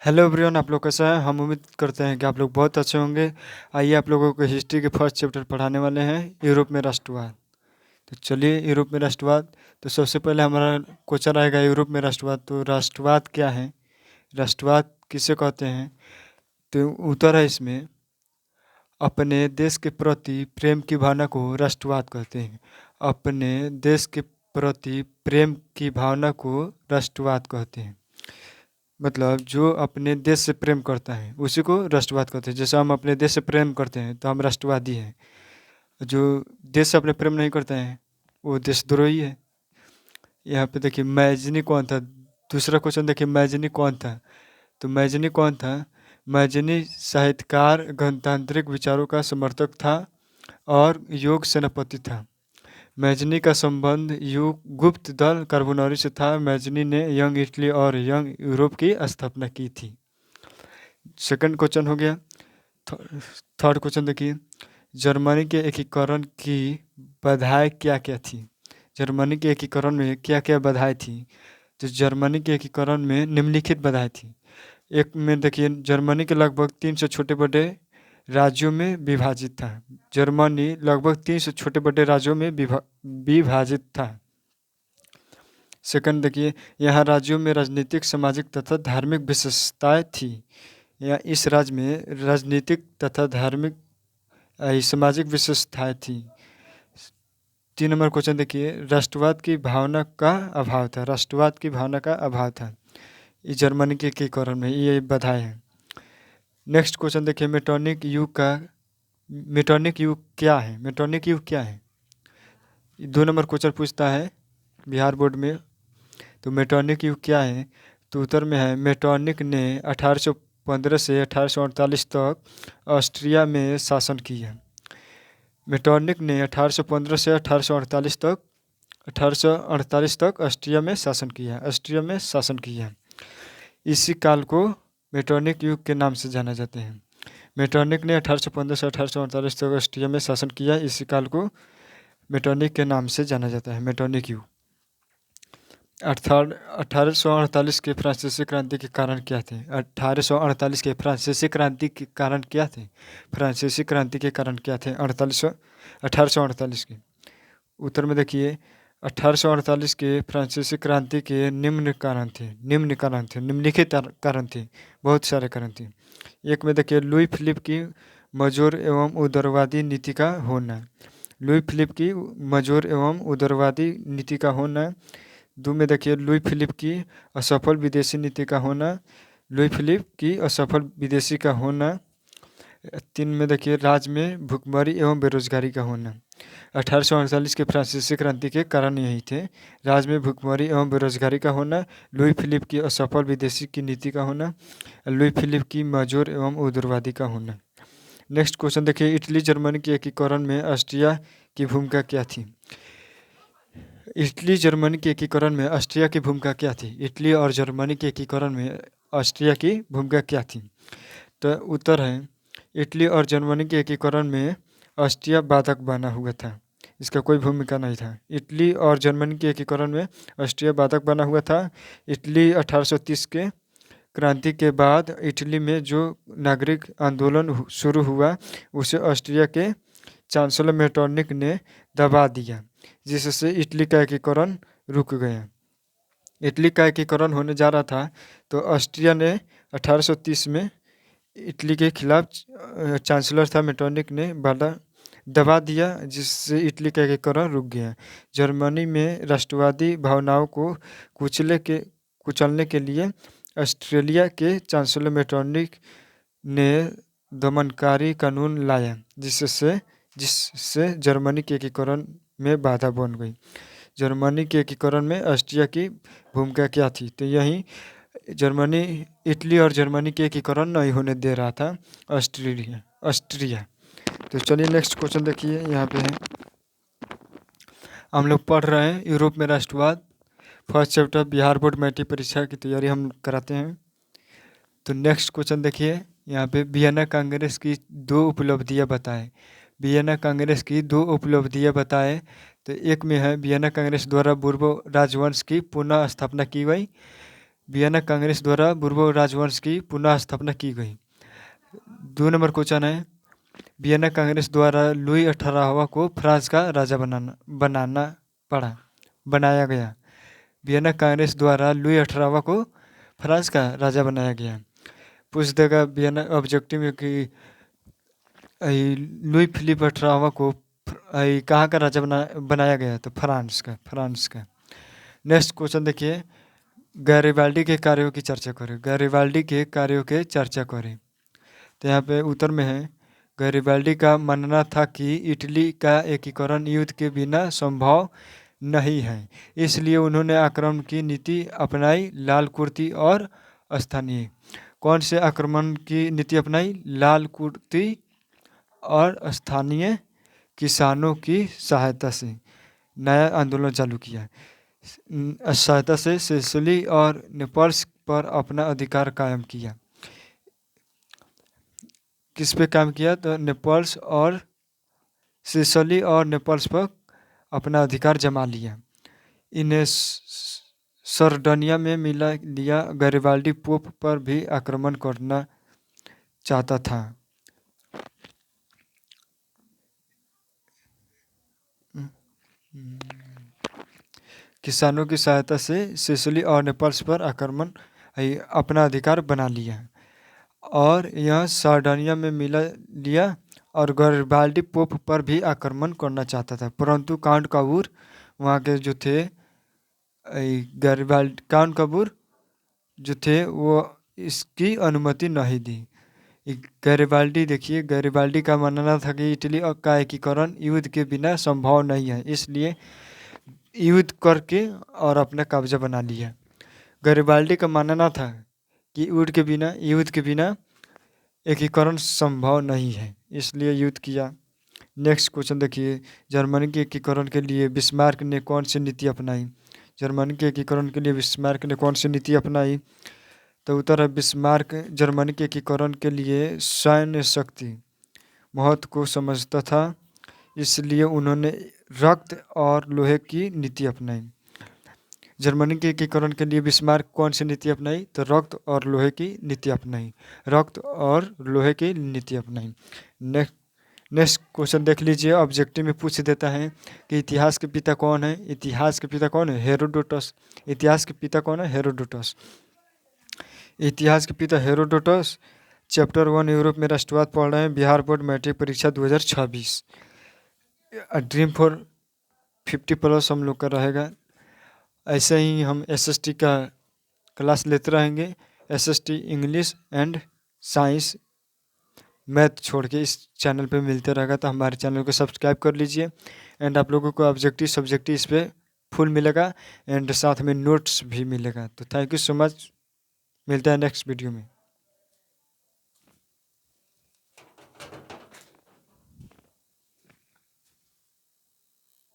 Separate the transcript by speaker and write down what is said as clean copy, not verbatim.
Speaker 1: Hello everyone, आप लोग कैसे हैं? हम उम्मीद करते हैं कि आप लोग बहुत अच्छे होंगे। आइए आप लोगों को हिस्ट्री के फर्स्ट चैप्टर पढ़ाने वाले हैं, यूरोप में राष्ट्रवाद। तो चलिए, यूरोप में राष्ट्रवाद। तो सबसे पहले हमारा क्वेश्चन आएगा यूरोप में राष्ट्रवाद। तो राष्ट्रवाद क्या है, राष्ट्रवाद किसे कहते हैं? तो उत्तर है इसमें, अपने देश के प्रति प्रेम की भावना को राष्ट्रवाद कहते हैं। अपने देश के प्रति प्रेम की भावना को राष्ट्रवाद कहते हैं। मतलब जो अपने देश से प्रेम करता है उसी को राष्ट्रवाद कहते हैं। जैसे हम अपने देश से प्रेम करते हैं तो हम राष्ट्रवादी हैं। जो देश से अपने प्रेम नहीं करते हैं वो देशद्रोही है। यहाँ पे देखिए मैजनी कौन था। दूसरा क्वेश्चन देखिए, मैजनी कौन था? तो मैजनी कौन था? मैजनी साहित्यकार, गणतांत्रिक विचारों का समर्थक था और योग सेनापति था। मैजनी का संबंध गुप्त दल कार्बोनारी से था। मैजनी ने यंग इटली और यंग यूरोप की स्थापना की थी। सेकंड क्वेश्चन हो गया। थर्ड क्वेश्चन देखिए, जर्मनी के एकीकरण की बाधाएं क्या क्या थी? जर्मनी के एकीकरण में क्या क्या बाधाएं थी? तो जर्मनी के एकीकरण में निम्नलिखित बाधाएं थी। एक में देखिए, जर्मनी के लगभग 300 छोटे बड़े राज्यों में विभाजित था। जर्मनी लगभग 300 छोटे बड़े राज्यों में विभाजित था। सेकंड देखिए, यहाँ राज्यों में राजनीतिक, सामाजिक तथा धार्मिक विशेषताएं थी। या इस राज्य में राजनीतिक तथा धार्मिक सामाजिक विशेषताएं थी। 3 नंबर क्वेश्चन देखिए, राष्ट्रवाद की भावना का अभाव था। राष्ट्रवाद की भावना का अभाव था ये जर्मनी के एकीकरण में, ये बाधाएं हैं। नेक्स्ट क्वेश्चन देखिए, मेटोनिक युग क्या है? मेटोनिक युग क्या है? 2 नंबर क्वेश्चन पूछता है बिहार बोर्ड में। तो मेटोनिक युग क्या है? तो उत्तर में है, मेटोनिक ने 1815 से 1848 तक ऑस्ट्रिया में शासन किया। मेटोनिक ने 1815 से 1848 तक ऑस्ट्रिया में शासन किया। इसी काल को मेटोनिक युग के नाम से जाना जाते हैं। मेटोनिक ने 1815 से 1848 तक ऑस्ट्रिया में शासन किया। इसी काल को मेटोनिक के नाम से जाना जाता है, मेटोनिक युग। 1848 के फ्रांसीसी क्रांति के कारण क्या थे? 1848 के फ्रांसीसी क्रांति के कारण क्या थे? फ्रांसीसी क्रांति के कारण क्या थे 1848 के? उत्तर में देखिए, 1848 के फ्रांसीसी क्रांति के निम्नलिखित कारण थे। बहुत सारे कारण थे। एक में देखिए, लुई फिलिप की मजोर एवं उदारवादी नीति का होना। लुई फिलिप की मजोर एवं उदारवादी नीति का होना। 2 में देखिए, लुई फिलिप की असफल विदेशी नीति का होना। लुई फिलिप की असफल विदेशी का होना। 3 में देखिए, राज्य में भुखमरी एवं बेरोजगारी का होना। 1848 के फ्रांसीसी क्रांति के कारण यही थे, राज्य में भुखमरी एवं बेरोजगारी का होना, लुई फिलिप की असफल विदेशी की नीति का होना, लुई फिलिप की मजोर एवं उदारवादी का होना। नेक्स्ट क्वेश्चन देखिए, इटली जर्मनी के एकीकरण में ऑस्ट्रिया की भूमिका क्या थी? इटली जर्मनी के एकीकरण में ऑस्ट्रिया की भूमिका क्या थी? इटली और जर्मनी के एकीकरण में ऑस्ट्रिया की भूमिका क्या थी? तो उत्तर है, इटली और जर्मनी के एकीकरण में ऑस्ट्रिया बाधक बना हुआ था। इसका कोई भूमिका नहीं था। इटली और जर्मनी के एकीकरण में ऑस्ट्रिया बाधक बना हुआ था। इटली 1830 के क्रांति के बाद इटली में जो नागरिक आंदोलन शुरू हुआ उसे ऑस्ट्रिया के चांसलर मेटरनिक ने दबा दिया, जिससे इटली का एकीकरण रुक गया। इटली का एकीकरण होने जा रहा था तो ऑस्ट्रिया ने 1830 में इटली के खिलाफ चांसलर था मेटरनिक ने दबा दिया, जिससे इटली का एकीकरण रुक गया। जर्मनी में राष्ट्रवादी भावनाओं को कुचलने के लिए ऑस्ट्रेलिया के चांसलर मेटरनिक ने दमनकारी कानून लाया, जिससे जर्मनी के एकीकरण में बाधा बन गई। जर्मनी के एकीकरण में ऑस्ट्रिया की भूमिका क्या थी? तो यही जर्मनी, इटली और जर्मनी के एकीकरण नहीं होने दे रहा था ऑस्ट्रिया। तो चलिए नेक्स्ट क्वेश्चन देखिए, यहाँ पे है, हम लोग पढ़ रहे हैं यूरोप में राष्ट्रवाद, first chapter Bihar board matric परीक्षा की तैयारी हम कराते हैं। तो नेक्स्ट क्वेश्चन देखिए, यहाँ पे वियना कांग्रेस की 2 उपलब्धियाँ बताएं। वियना कांग्रेस की 2 उपलब्धियाँ बताएं। तो एक में है, वियना कांग्रेस द्वारा बोर्बो राजवंश की पुनः स्थापना की गई। वियना कांग्रेस द्वारा बुर्बो राजवंश की पुनः स्थापना की गई। 2 नंबर क्वेश्चन है, वियना कांग्रेस द्वारा लुई 18वां को फ्रांस का राजा बनाया गया। वियना कांग्रेस द्वारा लुई 18वां को फ्रांस का राजा बनाया गया। पूछ देगा वियना ऑब्जेक्टिव में कि लुई फिलिप 18वां को कहाँ का राजा बनाया गया, तो फ्रांस का। नेक्स्ट क्वेश्चन देखिए, गैरिबाल्डी के कार्यों की चर्चा करें। गैरिबाल्डी के कार्यों के चर्चा करें, तो यहाँ पे उत्तर में है, गैरिबाल्डी का मानना था कि इटली का एकीकरण युद्ध के बिना संभव नहीं है, इसलिए उन्होंने आक्रमण की नीति अपनाई, लाल कुर्ती और स्थानीय। कौन से आक्रमण की नीति अपनाई? लाल कुर्ती और स्थानीय किसानों की सहायता से नया आंदोलन चालू किया। सहायता से सिसिली और नेपल्स पर अपना अधिकार कायम किया। किस पे काम किया? तो नेपल्स और सिसिली और नेपल्स पर अपना अधिकार जमा लिया। इन्हें सरडनिया में मिला लिया। गैरिबाल्डी पोप पर भी आक्रमण करना चाहता था। किसानों की सहायता से सिसिली और नेपल्स पर आक्रमण अपना अधिकार बना लिया और यह सार्डिनिया में मिला लिया और गैरिबाल्डी पोप पर भी आक्रमण करना चाहता था, परंतु काउंट काबूर वहाँ के जो थे काउंट काबूर जो थे वो इसकी अनुमति नहीं दी। गैरिबाल्डी देखिए, गैरिबाल्डी का मानना था कि इटली का एकीकरण युद्ध के बिना संभव नहीं है, इसलिए युद्ध करके और अपना कब्जा बना लिया। गैरिबाल्डी का मानना था कि युद्ध के बिना एकीकरण संभव नहीं है, इसलिए युद्ध किया। नेक्स्ट क्वेश्चन देखिए, जर्मनी के एकीकरण के लिए बिस्मार्क ने कौन सी नीति अपनाई? जर्मनी के एकीकरण के लिए बिस्मार्क ने कौन सी नीति अपनाई? तो उत्तर है, बिस्मार्क जर्मनी के एकीकरण के लिए सैन्य शक्ति महत्व को समझता था, इसलिए उन्होंने रक्त और लोहे की नीति अपनाई। जर्मनी के एकीकरण के लिए बिस्मार्क कौन सी नीति अपनाई? तो रक्त और लोहे की नीति अपनाई। रक्त और लोहे की नीति अपनाई। नेक्स्ट क्वेश्चन देख लीजिए, ऑब्जेक्टिव में पूछ देता है कि इतिहास के पिता कौन है? इतिहास के पिता कौन है? हेरोडोटस। इतिहास के पिता कौन है? हेरोडोटस। इतिहास के पिता हेरोडोटस। चैप्टर 1 यूरोप में राष्ट्रवाद पढ़ रहे हैं, बिहार बोर्ड मैट्रिक परीक्षा 2026। ड्रीम फॉर 50+ हम लोग का रहेगा। ऐसे ही हम SST का क्लास लेते रहेंगे। SST English and science math छोड़ के इस चैनल पे मिलते रहेगा, तो हमारे चैनल को सब्सक्राइब कर लीजिए। एंड आप लोगों को ऑब्जेक्टिव सब्जेक्टिव इस पर फुल मिलेगा एंड साथ में नोट्स भी मिलेगा। तो थैंक यू सो मच, मिलता है नेक्स्ट वीडियो में।